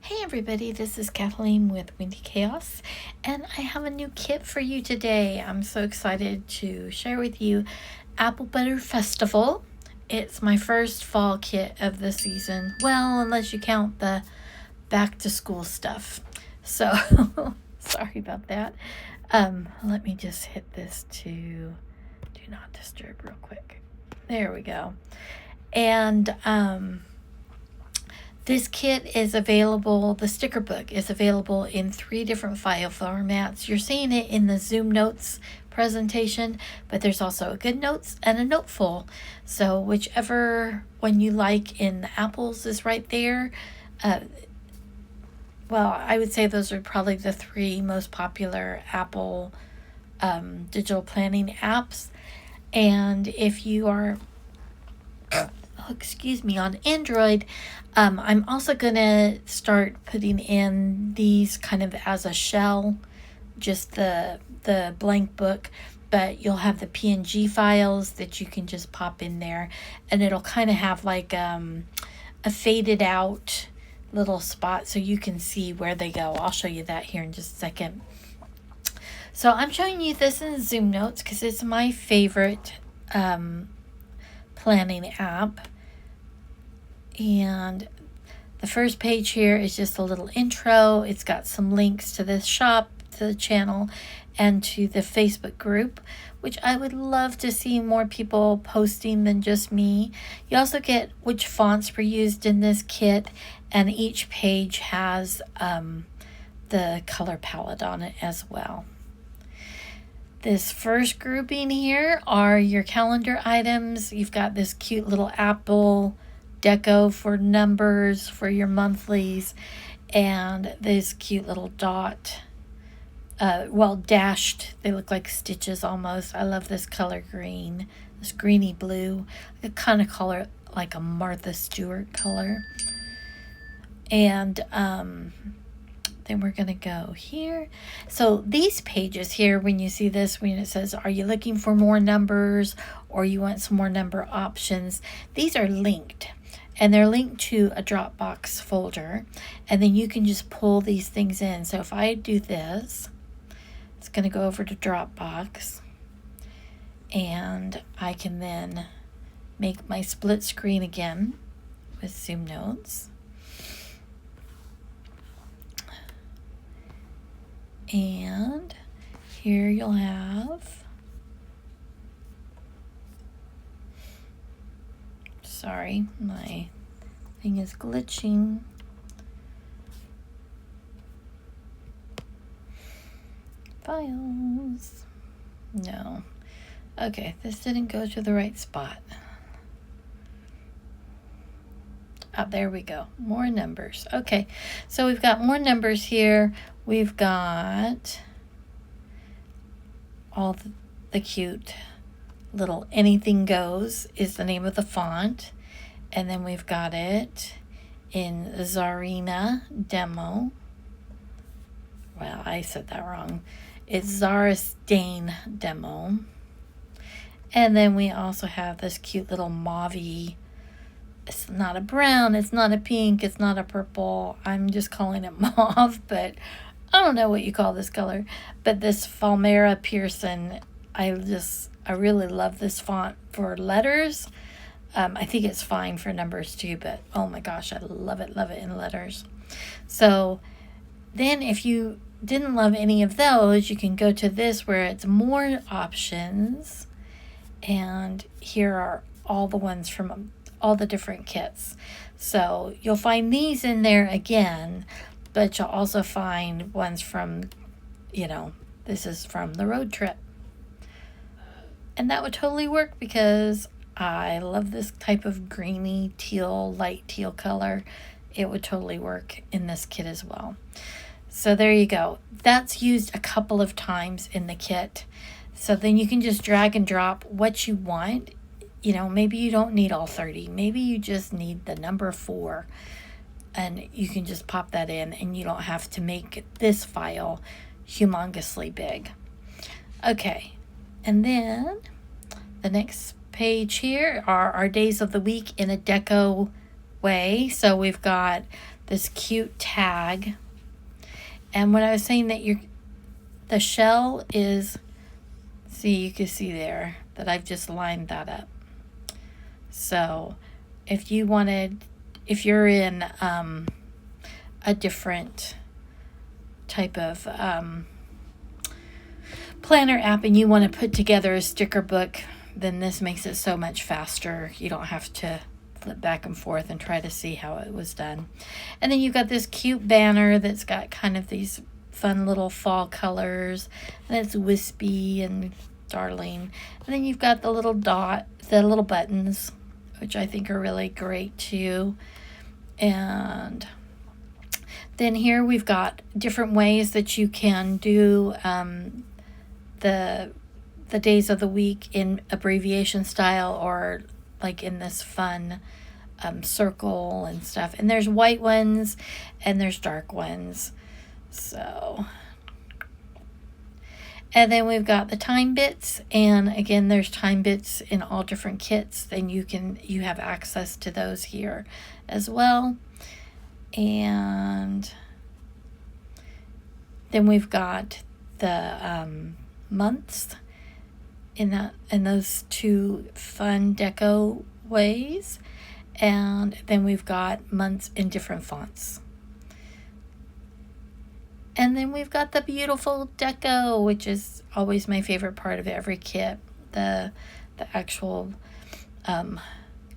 Hey everybody, this is Kathleen with Windy Chaos, and I have a new kit for you today. I'm so excited to share with you Apple Butter Festival. It's my first fall kit of the season. Well, unless you count the back to school stuff. So, sorry about that. Let me just hit this to do not disturb real quick. There we go. And, this kit is available, the sticker book is available in 3 different file formats. You're seeing it in the Zoom Notes presentation, but there's also a Good Notes and a Noteful. So whichever one you like in the Apples is right there. Well, I would say those are probably the 3 most popular Apple digital planning apps. And if you are on Android, I'm also gonna start putting in these kind of as a shell, just the blank book, but you'll have the PNG files that you can just pop in there, and it'll kind of have like a faded out little spot so you can see where they go. I'll show you that here in just a second. So I'm showing you this in Zoom Notes because it's my favorite planning app. And the first page here is just a little intro. It's got some links to the shop, to the channel, and to the Facebook group, which I would love to see more people posting than just me. You also get which fonts were used in this kit, and each page has the color palette on it as well. This first grouping here are your calendar items. You've got this cute little apple deco for numbers for your monthlies, and this cute little dot, dashed, they look like stitches almost. I love this color green, this greeny blue. I kind of call it like a Martha Stewart color. And then we're gonna go here. So these pages here, when you see this, when it says, are you looking for more numbers or you want some more number options, these are linked. And they're linked to a Dropbox folder. And then you can just pull these things in. So if I do this, it's going to go over to Dropbox. And I can then make my split screen again with Zoom Notes. And here you'll have... Sorry, my thing is glitching. Files. No. Okay, this didn't go to the right spot. Oh, there we go. More numbers. Okay, so we've got more numbers here. We've got all the cute little Anything Goes is the name of the font. And then we've got it in Czarina Demo. Well, I said that wrong. It's Czaristane Demo. And then we also have this cute little mauve. It's not a brown, it's not a pink, it's not a purple. I'm just calling it mauve, but I don't know what you call this color. But this Falmera Pearson, I really love this font for letters. I think it's fine for numbers too, but oh my gosh, I love it in letters. So then if you didn't love any of those, you can go to this where it's more options. And here are all the ones from all the different kits. So you'll find these in there again, but you'll also find ones from, this is from the road trip. And that would totally work because I love this type of greeny teal, light teal color. It would totally work in this kit as well. So there you go. That's used a couple of times in the kit. So then you can just drag and drop what you want. Maybe you don't need all 30. Maybe you just need the number 4. And you can just pop that in and you don't have to make this file humongously big. Okay. And then the next page here are our days of the week in a deco way. So we've got this cute tag. And when I was saying that the shell is, see, you can see there that I've just lined that up. So if you're in a different type of planner app and you want to put together a sticker book, then this makes it so much faster. You don't have to flip back and forth and try to see how it was done. And then you've got this cute banner that's got kind of these fun little fall colors, and it's wispy and darling. And then you've got the little buttons, which I think are really great too. And then here we've got different ways that you can do the days of the week in abbreviation style, or like in this fun circle and stuff. And there's white ones and there's dark ones. So, and then we've got the time bits, and again there's time bits in all different kits. Then you have access to those here as well. And then we've got the months in those two fun deco ways. And then we've got months in different fonts. And then we've got the beautiful deco, which is always my favorite part of every kit, the actual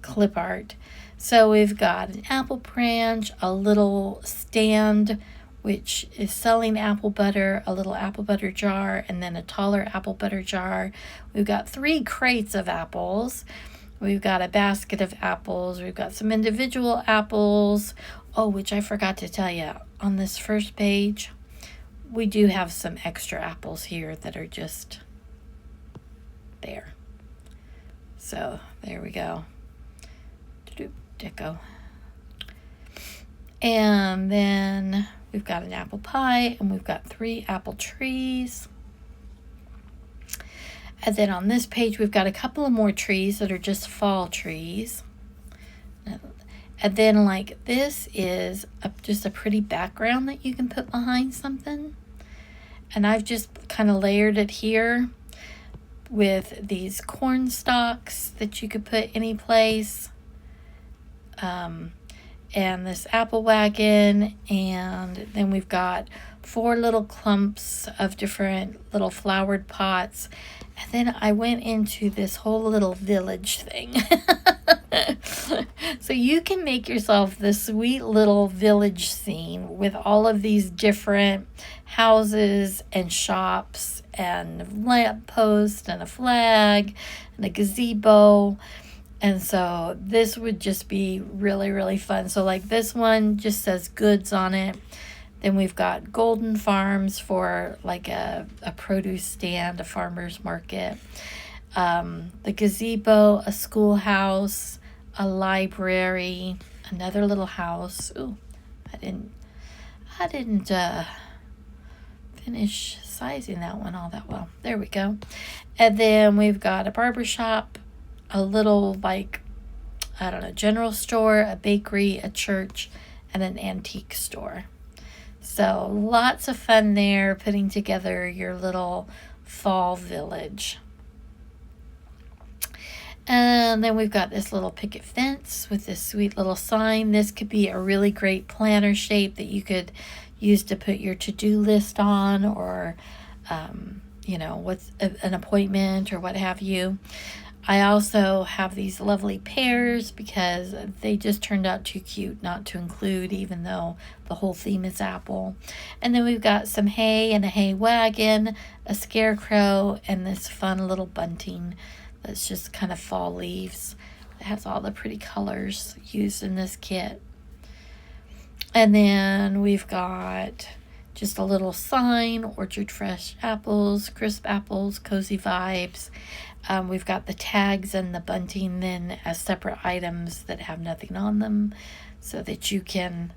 clip art. So we've got an apple branch, a little stand which is selling apple butter, a little apple butter jar, and then a taller apple butter jar. We've got 3 crates of apples. We've got a basket of apples. We've got some individual apples. Oh, which I forgot to tell you, on this first page, we do have some extra apples here that are just there. So there we go. Deco. And then we've got an apple pie, and we've got 3 apple trees. And then on this page, we've got a couple of more trees that are just fall trees. And then like this is just a pretty background that you can put behind something. And I've just kind of layered it here with these corn stalks that you could put any place. And this apple wagon, and then we've got 4 little clumps of different little flowered pots. And then I went into this whole little village thing. So you can make yourself this sweet little village scene with all of these different houses and shops and lamp posts and a flag and a gazebo. And so this would just be really, really fun. So like this one just says goods on it. Then we've got Golden Farms for like a produce stand, a farmer's market. The gazebo, a schoolhouse, a library, another little house. Ooh, I didn't finish sizing that one all that well. There we go. And then we've got a barber shop, a little like, I don't know, general store, a bakery, a church, and an antique store. So lots of fun there, putting together your little fall village. And then we've got this little picket fence with this sweet little sign. This could be a really great planner shape that you could use to put your to-do list on, or what's an appointment or what have you. I also have these lovely pears because they just turned out too cute not to include, even though the whole theme is apple. And then we've got some hay and a hay wagon, a scarecrow, and this fun little bunting that's just kind of fall leaves. It has all the pretty colors used in this kit. And then we've got just a little sign, orchard fresh apples, crisp apples, cozy vibes. We've got the tags and the bunting then as separate items that have nothing on them, so that you can,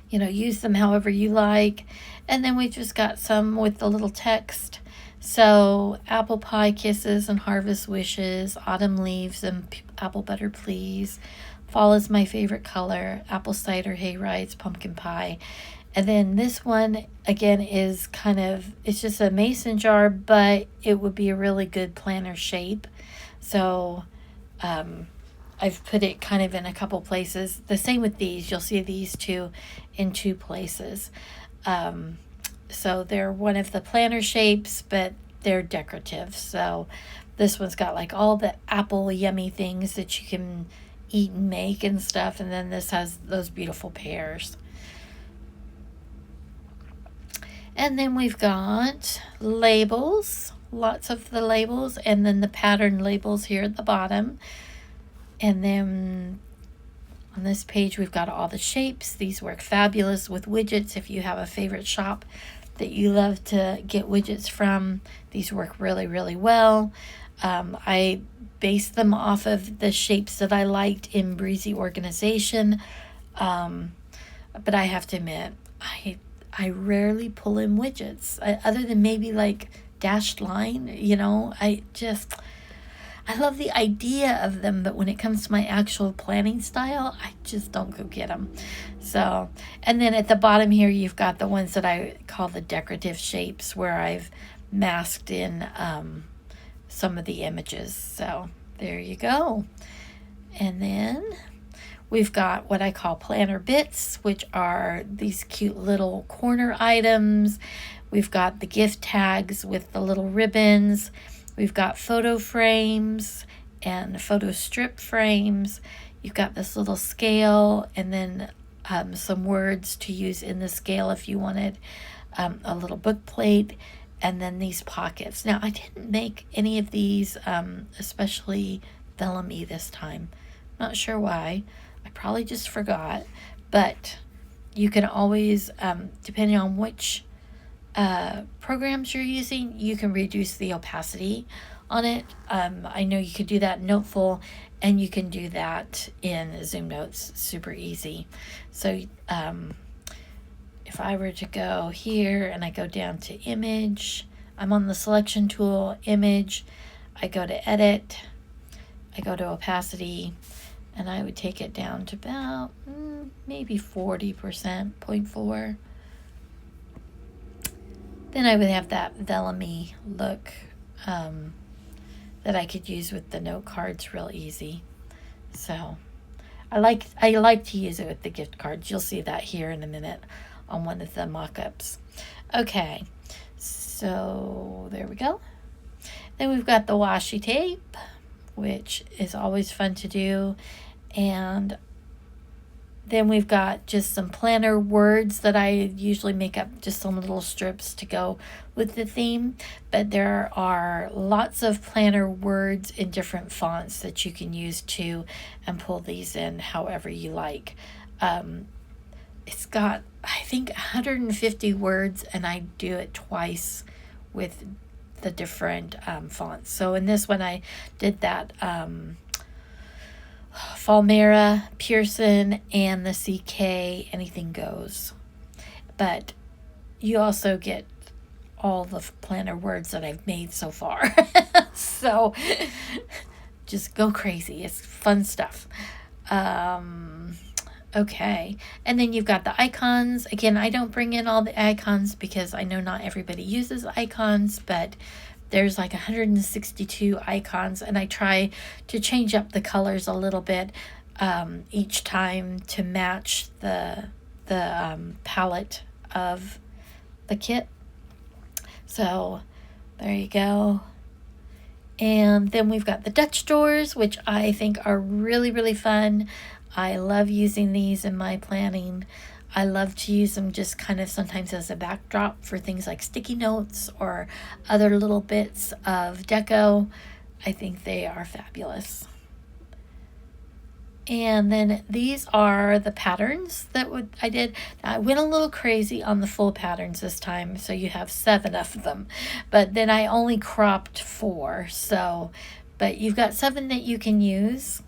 use them however you like. And then we just got some with the little text. So apple pie kisses and harvest wishes, autumn leaves and apple butter please, Fall is my favorite color. Apple cider, hay rides, pumpkin pie. And then this one, again, is kind of, it's just a mason jar, but it would be a really good planner shape. So I've put it kind of in a couple places. The same with these. You'll see these two in 2 places. So they're one of the planner shapes, but they're decorative. So this one's got like all the apple yummy things that you can eat and make and stuff. And then this has those beautiful pears. And then we've got labels, lots of the labels, and then the pattern labels here at the bottom. And then on this page, we've got all the shapes. These work fabulous with widgets. If you have a favorite shop that you love to get widgets from, these work really, really well. I based them off of the shapes that I liked in Breezy Organization. But I have to admit, I rarely pull in widgets, other than maybe like dashed line, you know. I love the idea of them, but when it comes to my actual planning style, I just don't go get them. So, and then at the bottom here, you've got the ones that I call the decorative shapes, where I've masked in some of the images. So there you go. And then we've got what I call planner bits, which are these cute little corner items. We've got the gift tags with the little ribbons. We've got photo frames and photo strip frames. You've got this little scale, and then some words to use in the scale if you wanted, a little book plate, and then these pockets. Now, I didn't make any of these especially vellum-y this time. Not sure why. I probably just forgot, but you can always, depending on which programs you're using, you can reduce the opacity on it. I know you could do that in Noteful, and you can do that in Zoom Notes, super easy. So if I were to go here and I go down to image, I'm on the selection tool, image, I go to edit, I go to opacity, and I would take it down to about maybe 40%, 0.4. Then I would have that vellum-y look that I could use with the note cards real easy. So I like to use it with the gift cards. You'll see that here in a minute on one of the mock-ups. Okay, so there we go. Then we've got the washi tape, which is always fun to do. And then we've got just some planner words that I usually make up just some little strips to go with the theme. But there are lots of planner words in different fonts that you can use too, and pull these in however you like. It's got, I think, 150 words, and I do it twice with the different fonts. So in this one, I did that Falmera, Pearson, and the CK, anything goes. But you also get all the planner words that I've made so far. So just go crazy. It's fun stuff. Okay. And then you've got the icons. Again, I don't bring in all the icons because I know not everybody uses icons, but there's like 162 icons, and I try to change up the colors a little bit each time to match the palette of the kit. So there you go. And then we've got the Dutch doors, which I think are really, really fun. I love using these in my planning. I love to use them just kind of sometimes as a backdrop for things like sticky notes or other little bits of deco. I think they are fabulous. And then these are the patterns that I did. Now, I went a little crazy on the full patterns this time, so you have 7 of them. But then I only cropped 4. So, but you've got 7 that you can use,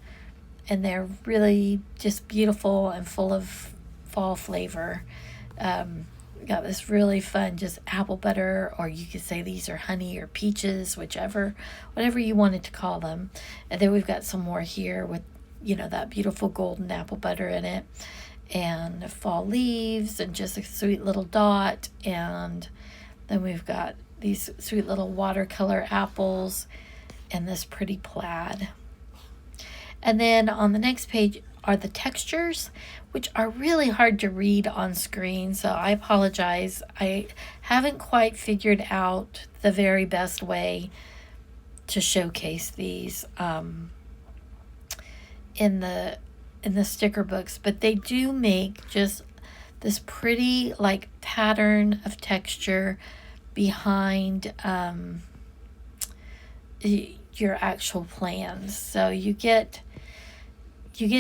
and they're really just beautiful and full of fall flavor. Got this really fun just apple butter, or you could say these are honey or peaches, whatever you wanted to call them. And then we've got some more here with you know, that beautiful golden apple butter in it, and fall leaves, and just a sweet little dot. And then we've got these sweet little watercolor apples and this pretty plaid. And then on the next page are the textures, which are really hard to read on screen, so I apologize. I haven't quite figured out the very best way to showcase these in the sticker books, but they do make just this pretty like pattern of texture behind your actual plans. So you get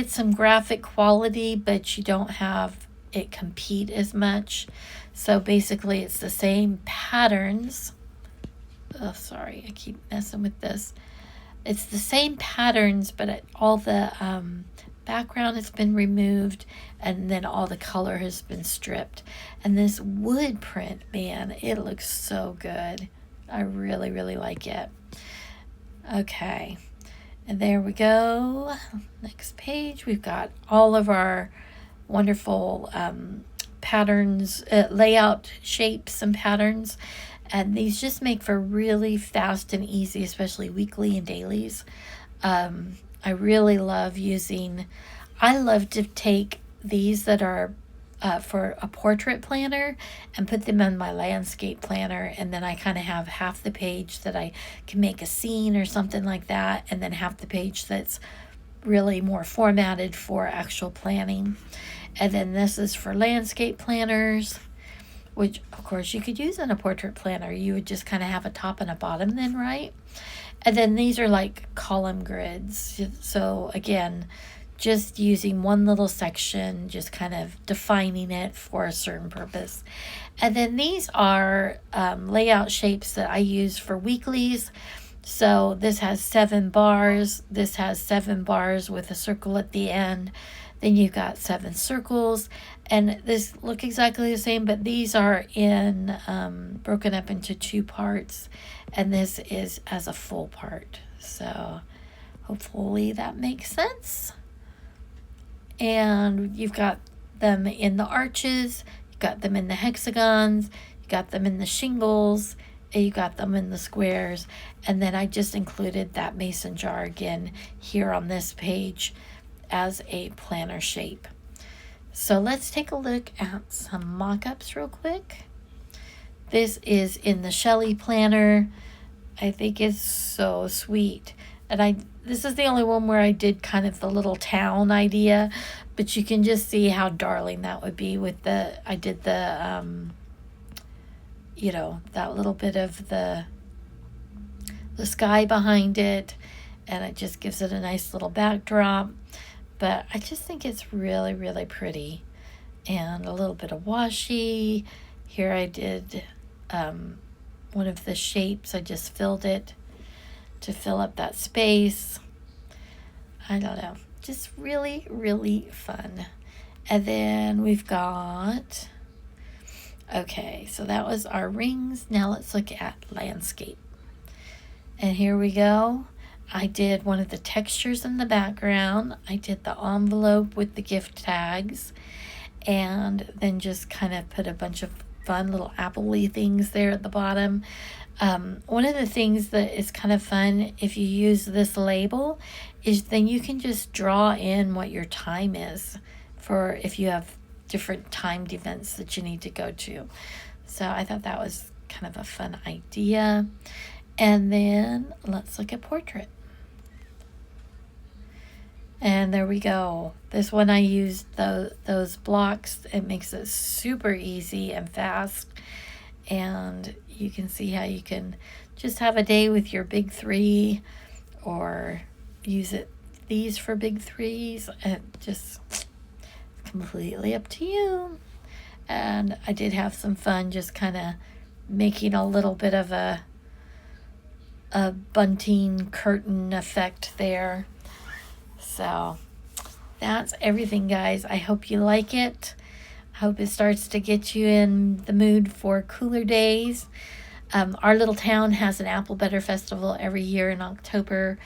some graphic quality, but you don't have it compete as much. So basically it's the same patterns. Oh, sorry, I keep messing with this. It's the same patterns, but all the background has been removed, and then all the color has been stripped. And this wood print, man, it looks so good. I really, really like it. Okay, and there we go. Next page, we've got all of our wonderful patterns, layout shapes and patterns. And these just make for really fast and easy, especially weekly and dailies. I really love I love to take these that are for a portrait planner and put them in my landscape planner. And then I kind of have half the page that I can make a scene or something like that. And then half the page that's really more formatted for actual planning. And then this is for landscape planners, which of course you could use in a portrait planner. You would just kind of have a top and a bottom then, right? And then these are like column grids. So again, just using one little section, just kind of defining it for a certain purpose. And then these are layout shapes that I use for weeklies. So this has 7 bars. This has 7 bars with a circle at the end. Then you've got 7 circles, and this look exactly the same, but these are in broken up into 2 parts, and this is as a full part. So hopefully that makes sense. And you've got them in the arches, you got them in the hexagons, you got them in the shingles, and you got them in the squares. And then I just included that mason jar again here on this page as a planner shape. So let's take a look at some mock-ups real quick. This is in the Shelley planner. I think it's so sweet. And this is the only one where I did kind of the little town idea, but you can just see how darling that would be with I did the, you know, that little bit of the sky behind it, and it just gives it a nice little backdrop. But I just think it's really, really pretty. And a little bit of washi. Here I did one of the shapes. I just filled it to fill up that space. I don't know. Just really, really fun. And then we've got... Okay, so that was our rings. Now let's look at landscape. And here we go. I did one of the textures in the background. I did the envelope with the gift tags, and then just kind of put a bunch of fun little apple-y things there at the bottom. One of the things that is kind of fun if you use this label is then you can just draw in what your time is for if you have different timed events that you need to go to. So I thought that was kind of a fun idea. And then let's look at portrait. And there we go. This one I used those blocks. It makes it super easy and fast. And you can see how you can just have a day with your big 3 or use these for big 3s. And just completely up to you. And I did have some fun just kind of making a little bit of a bunting curtain effect there. So that's everything, guys. I hope you like it. I hope it starts to get you in the mood for cooler days. Our little town has an Apple Butter Festival every year in October.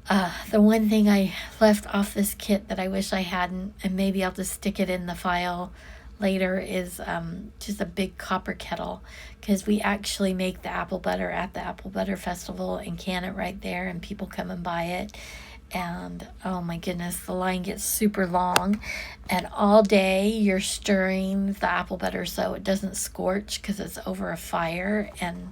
The one thing I left off this kit that I wish I hadn't, and maybe I'll just stick it in the file later, is just a big copper kettle, because we actually make the apple butter at the Apple Butter Festival and can it right there, and people come and buy it. And oh my goodness, the line gets super long, and all day you're stirring the apple butter so it doesn't scorch because it's over a fire, and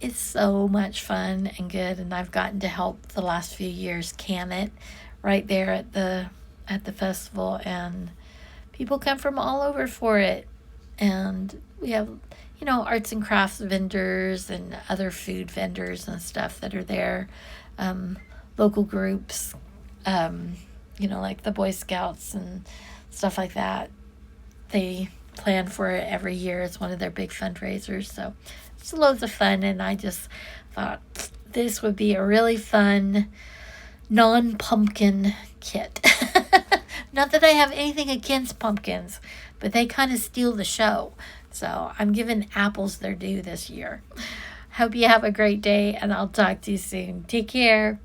it's so much fun and good. And I've gotten to help the last few years can it right there at the festival, and people come from all over for it. And we have, arts and crafts vendors and other food vendors and stuff that are there. Local groups, like the Boy Scouts and stuff like that. They plan for it every year. It's one of their big fundraisers. So it's loads of fun. And I just thought this would be a really fun non-pumpkin kit. Not that I have anything against pumpkins, but they kind of steal the show. So I'm giving apples their due this year. Hope you have a great day, and I'll talk to you soon. Take care.